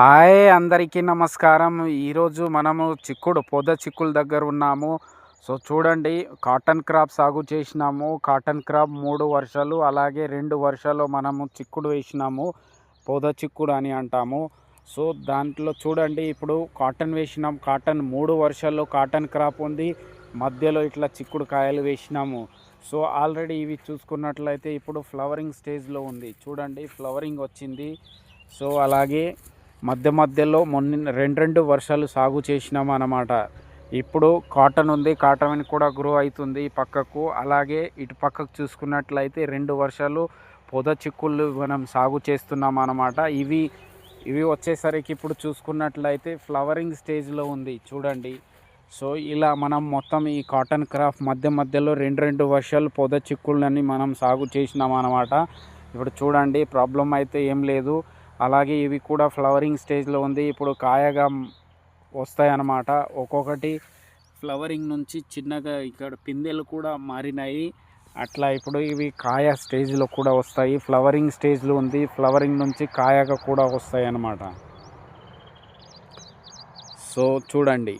Hi అందరికీ నమస్కారం. ఈరోజు మనము పొద చిక్కుల దగ్గర ఉన్నాము. సో చూడండి, కాటన్ క్రాప్ సాగు చేసినాము. కాటన్ క్రాప్ 3 వర్షాలు అలాగే 2 వర్షాలు మనము చిక్కుడు వేసినాము. పొద చిక్కుడు అని అంటాము. సో దాంట్లో చూడండి, ఇప్పుడు కాటన్ వేసినాం. కాటన్ 3 వర్షాల్లో కాటన్ క్రాప్ ఉంది. మధ్యలో ఇట్లా చిక్కుడు కాయలు వేసినాము. సో ఆల్రెడీ ఇవి చూసుకున్నట్లయితే ఇప్పుడు ఫ్లవరింగ్ స్టేజ్లో ఉంది. చూడండి, ఫ్లవరింగ్ వచ్చింది. సో అలాగే మధ్యలో మొన్న 2 వర్షాలు సాగు చేసినాము అన్నమాట. ఇప్పుడు కాటన్ ఉంది. కాటన్ కూడా గ్రో అవుతుంది పక్కకు. అలాగే ఇటు పక్కకు చూసుకున్నట్లయితే 2 వర్షాలు పొద చిక్కుళ్ళు మనం సాగు చేస్తున్నాం అన్నమాట. ఇవి వచ్చేసరికి ఇప్పుడు చూసుకున్నట్లయితే ఫ్లవరింగ్ స్టేజ్లో ఉంది చూడండి. సో ఇలా మనం మొత్తం ఈ కాటన్ క్రాప్ మధ్యలో 2 వర్షాలు పొద చిక్కుళ్ళని మనం సాగు చేసినాం అన్నమాట. ఇప్పుడు చూడండి, ప్రాబ్లం అయితే ఏం లేదు. అలాగే ఇవి కూడా ఫ్లవరింగ్ స్టేజ్లో ఉంది. ఇప్పుడు కాయగా వస్తాయి అన్నమాట. ఒక్కొక్కటి ఫ్లవరింగ్ నుంచి చిన్నగా ఇక్కడ పిందెలు కూడా మారినాయి. అట్లా ఇప్పుడు ఇవి కాయ స్టేజ్లో కూడా వస్తాయి. ఫ్లవరింగ్ స్టేజ్లో ఉంది. ఫ్లవరింగ్ నుంచి కాయగా కూడా వస్తాయి అన్నమాట. సో చూడండి.